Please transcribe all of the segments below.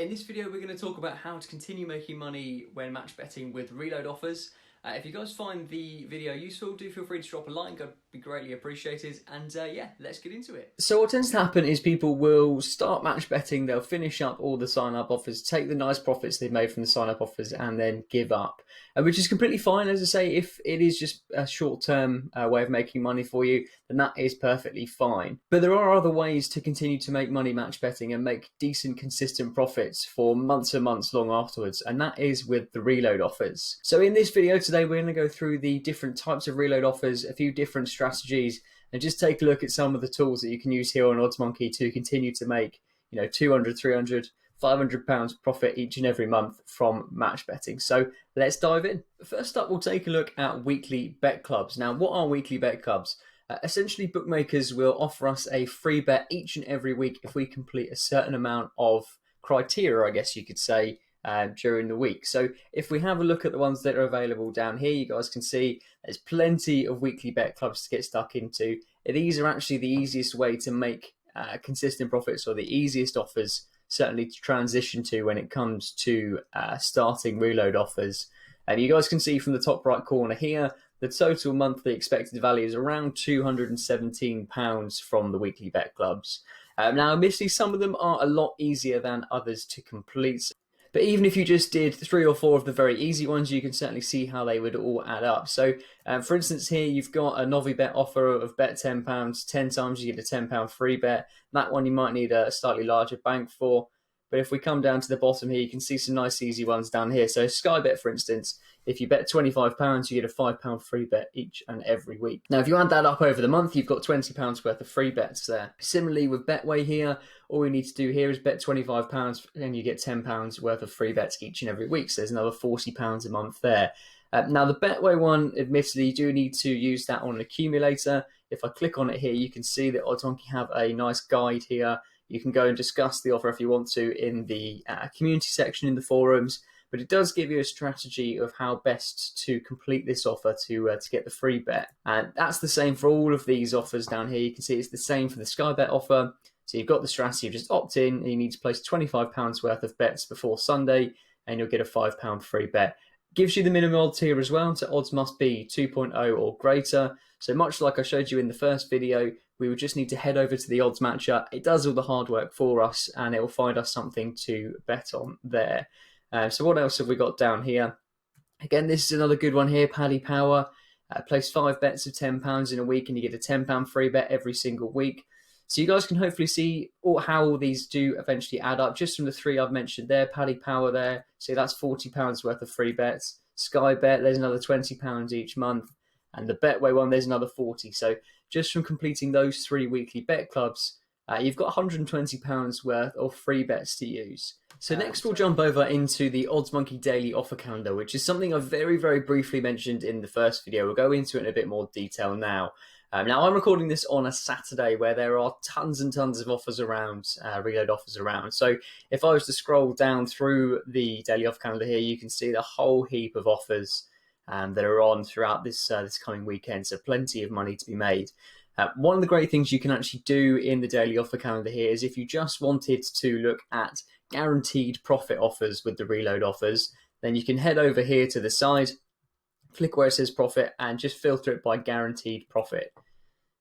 In this video, we're going to talk about how to continue making money when match betting with reload offers. If you guys find the video useful, do feel free to drop a like, that'd be greatly appreciated. And yeah, let's get into it. So what tends to happen is people will start match betting, they'll finish up all the sign-up offers, take the nice profits they've made from the sign-up offers and then give up. Which is completely fine, as I say. If it is just a short-term way of making money for you, then that is perfectly fine. But there are other ways to continue to make money match betting and make decent, consistent profits for months and months long afterwards, and that is with the reload offers. So in this video today, we're going to go through the different types of reload offers, a few different strategies, and just take a look at some of the tools that you can use here on Oddsmonkey to continue to make, 200, 300, £500 profit each and every month from match betting. So let's dive in. First up, we'll take a look at weekly bet clubs. Now, what are weekly bet clubs? Essentially, bookmakers will offer us a free bet each and every week if we complete a certain amount of criteria, I guess you could say, during the week. So if we have a look at the ones that are available down here, you guys can see there's plenty of weekly bet clubs to get stuck into. These are actually the easiest way to make consistent profits, or the easiest offers certainly to transition to when it comes to starting reload offers. And you guys can see from the top right corner here, the total monthly expected value is around £217 from the weekly bet clubs. Now, admittedly, some of them are a lot easier than others to complete. But even if you just did 3 or 4 of the very easy ones, you can certainly see how they would all add up. So, for instance, here you've got a Novibet offer of bet £10, 10 times you get a £10 free bet. That one you might need a slightly larger bank for. But if we come down to the bottom here, you can see some nice easy ones down here. So Sky Bet, for instance, if you bet £25, you get a £5 free bet each and every week. Now, if you add that up over the month, you've got £20 worth of free bets there. Similarly with Betway here, all we need to do here is bet £25 and you get £10 worth of free bets each and every week. So there's another £40 a month there. Now, the Betway one, admittedly, you do need to use that on an accumulator. If I click on it here, you can see that Oddsmonkey have a nice guide here. You can go and discuss the offer if you want to in the community section in the forums, but it does give you a strategy of how best to complete this offer to get the free bet. And that's the same for all of these offers down here. You can see it's the same for the Sky Bet offer. So you've got the strategy of just opt in, and you need to place £25 worth of bets before Sunday, and you'll get a £5 free bet. Gives you the minimum odds here as well, so odds must be 2.0 or greater. So much like I showed you in the first video, we would just need to head over to the odds matcher. It does all the hard work for us, and it will find us something to bet on there. So what else have we got down here? Again, this is another good one here, Paddy Power. Place 5 bets of £10 in a week, and you get a £10 free bet every single week. So you guys can hopefully see how all these do eventually add up. Just from the 3 I've mentioned there, Paddy Power there, so that's £40 worth of free bets. Sky Bet, there's another £20 each month. And the Betway one, there's another 40. So just from completing those 3 weekly bet clubs, you've got £120 worth of free bets to use. So next we'll jump over into the Oddsmonkey daily offer calendar, which is something I very, very briefly mentioned in the first video. We'll go into it in a bit more detail now. Now, I'm recording this on a Saturday where there are tons and tons of offers around, reload offers around. So if I was to scroll down through the daily offer calendar here, you can see the whole heap of offers that are on throughout this coming weekend. So plenty of money to be made. One of the great things you can actually do in the daily offer calendar here is if you just wanted to look at guaranteed profit offers with the reload offers, then you can head over here to the side, click where it says profit, and just filter it by guaranteed profit.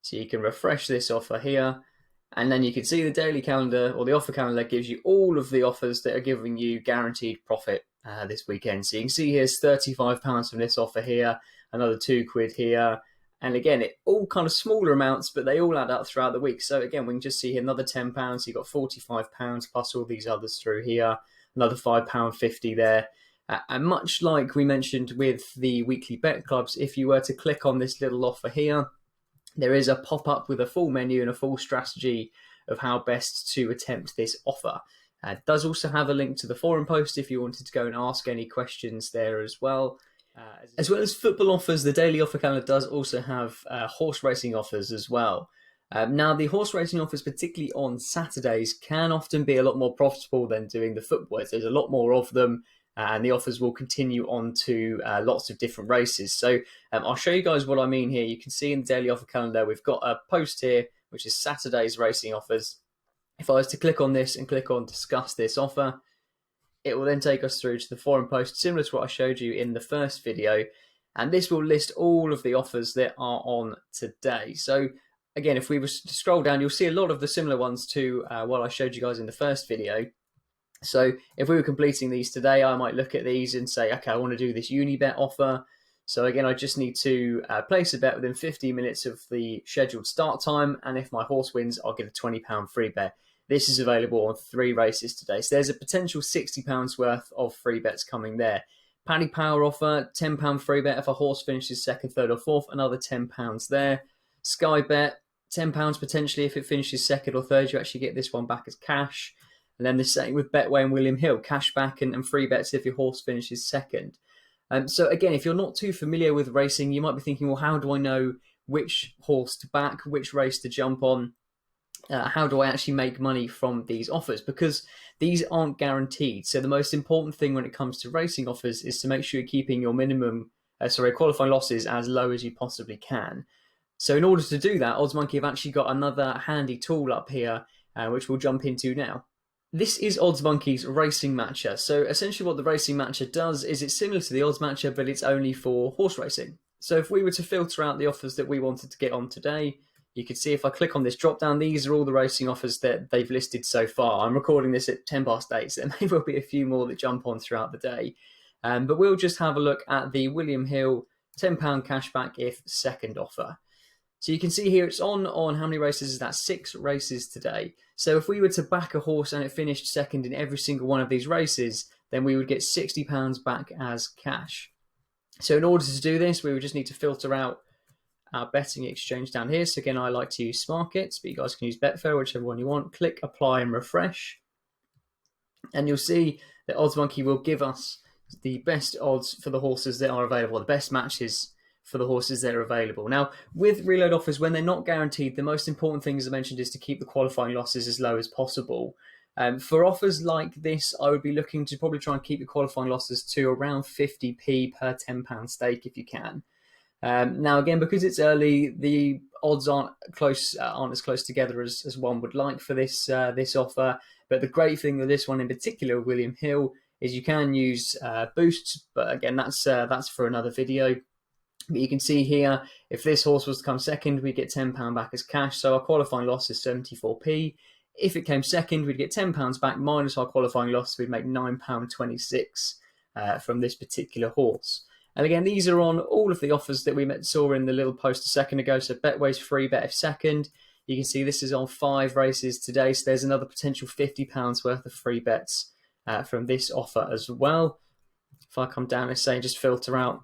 So you can refresh this offer here, and then you can see the daily calendar, or the offer calendar, gives you all of the offers that are giving you guaranteed profit this weekend. So you can see here's £35 from this offer here, another £2 here, and again, it all kind of smaller amounts, but they all add up throughout the week. So again, we can just see here another £10, so you've got £45 plus all these others through here, another £5.50 there. And much like we mentioned with the weekly bet clubs, if you were to click on this little offer here, there is a pop-up with a full menu and a full strategy of how best to attempt this offer. It does also have a link to the forum post if you wanted to go and ask any questions there as well. As well as football offers, the daily offer calendar does also have horse racing offers as well. Now, the horse racing offers, particularly on Saturdays, can often be a lot more profitable than doing the football. There's a lot more of them, and the offers will continue on to lots of different races. So I'll show you guys what I mean here. You can see in the daily offer calendar, we've got a post here, which is Saturday's racing offers. If I was to click on this and click on discuss this offer, It will then take us through to the forum post, similar to what I showed you in the first video. And this will list all of the offers that are on today. So again, if we were to scroll down, you'll see a lot of the similar ones to what I showed you guys in the first video. So if we were completing these today, I might look at these and say, okay, I want to do this Unibet offer. So again, I just need to place a bet within 15 minutes of the scheduled start time. And if my horse wins, I'll get a £20 free bet. This is available on 3 races today. So there's a potential £60 worth of free bets coming there. Paddy Power offer, £10 free bet if a horse finishes second, third or fourth, another £10 there. Sky Bet, £10 potentially if it finishes second or third, you actually get this one back as cash. And then the same with Betway and William Hill, cash back and free bets if your horse finishes second. So again, if you're not too familiar with racing, you might be thinking, well, how do I know which horse to back, which race to jump on? How do I actually make money from these offers? Because these aren't guaranteed. So the most important thing when it comes to racing offers is to make sure you're keeping your qualifying losses as low as you possibly can. So in order to do that, Oddsmonkey have actually got another handy tool up here, which we'll jump into now. This is Oddsmonkey's Racing Matcher. So essentially what the Racing Matcher does is it's similar to the Odds Matcher, but it's only for horse racing. So if we were to filter out the offers that we wanted to get on today, you can see if I click on this drop down, these are all the racing offers that they've listed so far. I'm recording this at 8:10, so there may well be a few more that jump on throughout the day. But we'll just have a look at the William Hill £10 cashback if second offer. So you can see here it's on how many races is that? 6 races today. So if we were to back a horse and it finished second in every single one of these races, then we would get £60 back as cash. So in order to do this, we would just need to filter out our betting exchange down here. So again, I like to use SmartKits, but you guys can use Betfair, whichever one you want. Click apply and refresh. And you'll see that Oddsmonkey will give us the best odds for the horses that are available, the best matches for the horses that are available. Now, with reload offers, when they're not guaranteed, the most important thing, as I mentioned, is to keep the qualifying losses as low as possible. For offers like this, I would be looking to probably try and keep the qualifying losses to around 50p per £10 stake if you can. Now, again, because it's early, the odds aren't as close together as one would like for this offer. But the great thing with this one in particular, William Hill, is you can use boosts. But again, that's for another video. But you can see here, if this horse was to come second, we'd get £10 back as cash. So our qualifying loss is 74p. If it came second, we'd get £10 back minus our qualifying loss. We'd make £9.26 from this particular horse. And again, these are on all of the offers that we saw in the little post a second ago. So Betway's free bet if second. You can see this is on 5 races today. So there's another potential £50 worth of free bets from this offer as well. If I come down and say just filter out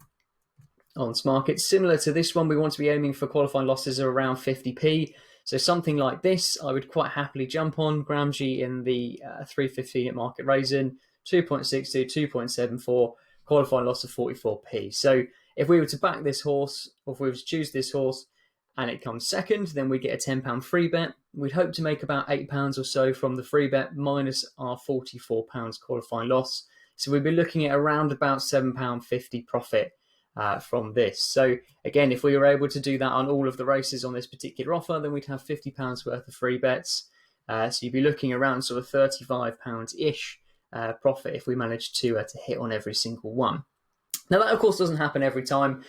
on SmartKits, similar to this one, we want to be aiming for qualifying losses of around 50p. So something like this, I would quite happily jump on. Gramsci in the 315 at market raising, 2.62, 2.74, qualifying loss of 44p. So if we were to back this horse, or if we were to choose this horse, and it comes second, then we get a £10 free bet. We'd hope to make about £8 or so from the free bet minus our £44 qualifying loss. So we'd be looking at around about £7.50 profit from this. So again, if we were able to do that on all of the races on this particular offer, then we'd have £50 worth of free bets. So you'd be looking around sort of £35-ish profit if we managed to hit on every single one. Now that of course doesn't happen every time.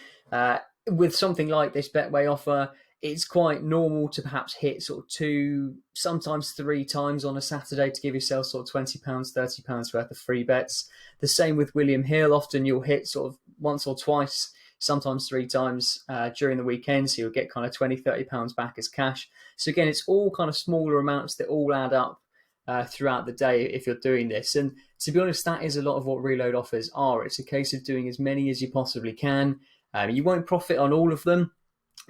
With something like this Betway offer, it's quite normal to perhaps hit sort of 2, sometimes 3 times on a Saturday to give yourself sort of £20, £30 worth of free bets. The same with William Hill. Often you'll hit sort of once or twice, sometimes 3 times during the weekend. So you'll get kind of £20, £30 back as cash. So again, it's all kind of smaller amounts that all add up throughout the day if you're doing this. And to be honest, that is a lot of what reload offers are. It's a case of doing as many as you possibly can. You won't profit on all of them.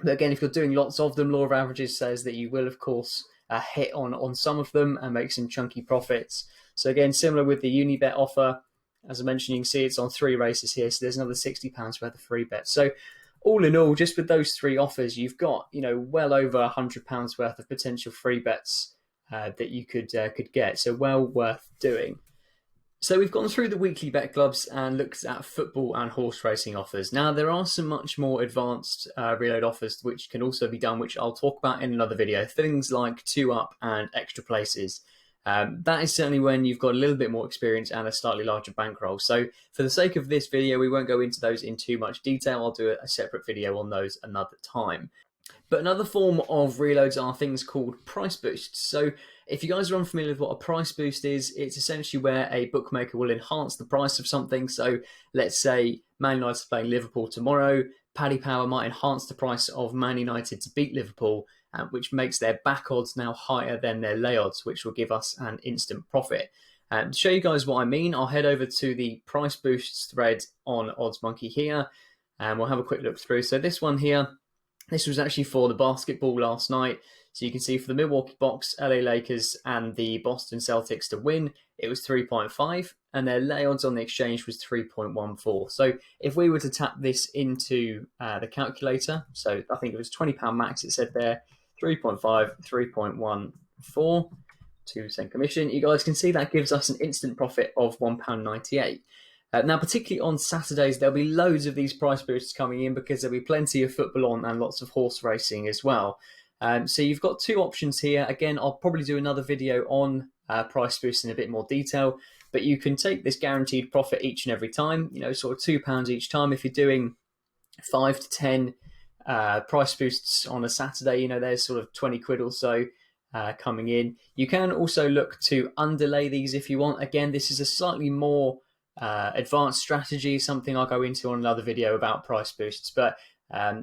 But again, if you're doing lots of them, law of averages says that you will, of course, hit on some of them and make some chunky profits. So again, similar with the Unibet offer, as I mentioned, you can see it's on 3 races here. So there's another £60 worth of free bets. So all in all, just with those 3 offers, you've got, well over £100 worth of potential free bets that you could get. So well worth doing. So we've gone through the weekly bet clubs and looked at football and horse racing offers. Now, there are some much more advanced reload offers which can also be done, which I'll talk about in another video. Things like 2-up and extra places. that is certainly when you've got a little bit more experience and a slightly larger bankroll. So for the sake of this video, we won't go into those in too much detail. I'll do a separate video on those another time. But another form of reloads are things called price boosts. So if you guys are unfamiliar with what a price boost is, it's essentially where a bookmaker will enhance the price of something. So let's say Man United's playing Liverpool tomorrow. Paddy Power might enhance the price of Man United to beat Liverpool, which makes their back odds now higher than their lay odds, which will give us an instant profit. To show you guys what I mean, I'll head over to the price boosts thread on Oddsmonkey here, and we'll have a quick look through. So this one here, this was actually for the basketball last night. So you can see for the Milwaukee Bucks, LA Lakers, and the Boston Celtics to win, it was 3.5, and their lay odds on the exchange was 3.14. So if we were to tap this into the calculator, so I think it was £20 max, it said there, 3.5, 3.14, 2% commission. You guys can see that gives us an instant profit of £1.98. Now, particularly on Saturdays, there'll be loads of these price boosts coming in because there'll be plenty of football on and lots of horse racing as well. So you've got two options here. Again, I'll probably do another video on price boosts in a bit more detail, but you can take this guaranteed profit each and every time, sort of £2 each time. If you're doing 5 to 10 price boosts on a Saturday, there's sort of 20 quid or so coming in. You can also look to underlay these if you want. Again, this is a slightly more advanced strategy, something I'll go into on another video about price boosts, but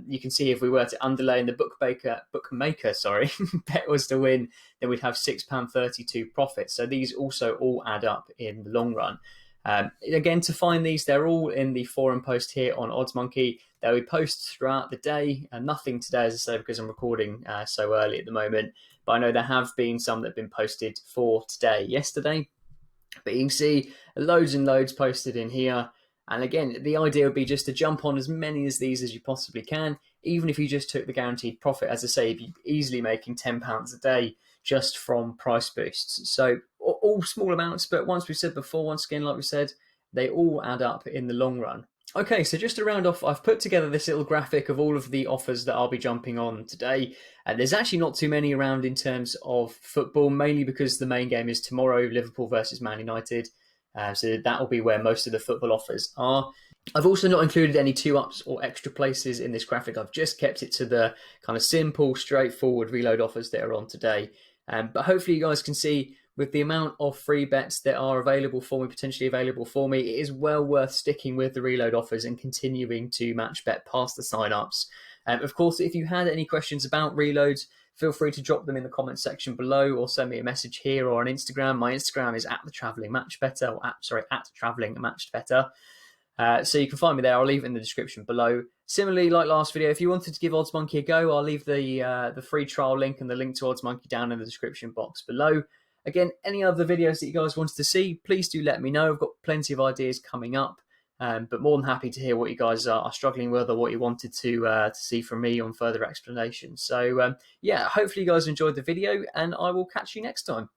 you can see if we were to underlay and the bookmaker bet was to win, then we'd have £6.32 profit. So these also all add up in the long run. Again, to find these, they're all in the forum post here on Oddsmonkey. They'll be posted throughout the day, and nothing today, as I say, because I'm recording so early at the moment, but I know there have been some that have been posted for today, yesterday. But you can see loads and loads posted in here. And again, the idea would be just to jump on as many of these as you possibly can. Even if you just took the guaranteed profit, as I say, you'd be easily making £10 a day just from price boosts. So all small amounts, but once again, like we said, they all add up in the long run. Okay, so just to round off, I've put together this little graphic of all of the offers that I'll be jumping on today. There's actually not too many around in terms of football, mainly because the main game is tomorrow, Liverpool versus Man United. So that will be where most of the football offers are. I've also not included any 2-ups or extra places in this graphic. I've just kept it to the kind of simple, straightforward reload offers that are on today. But hopefully you guys can see with the amount of free bets that are potentially available for me, it is well worth sticking with the reload offers and continuing to match bet past the sign-ups. Of course, if you had any questions about reloads, feel free to drop them in the comment section below or send me a message here or on Instagram. My Instagram is @thetravelingmatchbetter, @travelingmatchbetter. So you can find me there. I'll leave it in the description below. Similarly, like last video, if you wanted to give Oddsmonkey a go, I'll leave the free trial link and the link to Oddsmonkey down in the description box below. Again, any other videos that you guys wanted to see, please do let me know. I've got plenty of ideas coming up, but more than happy to hear what you guys are struggling with or what you wanted to see from me on further explanations. So yeah, hopefully you guys enjoyed the video, and I will catch you next time.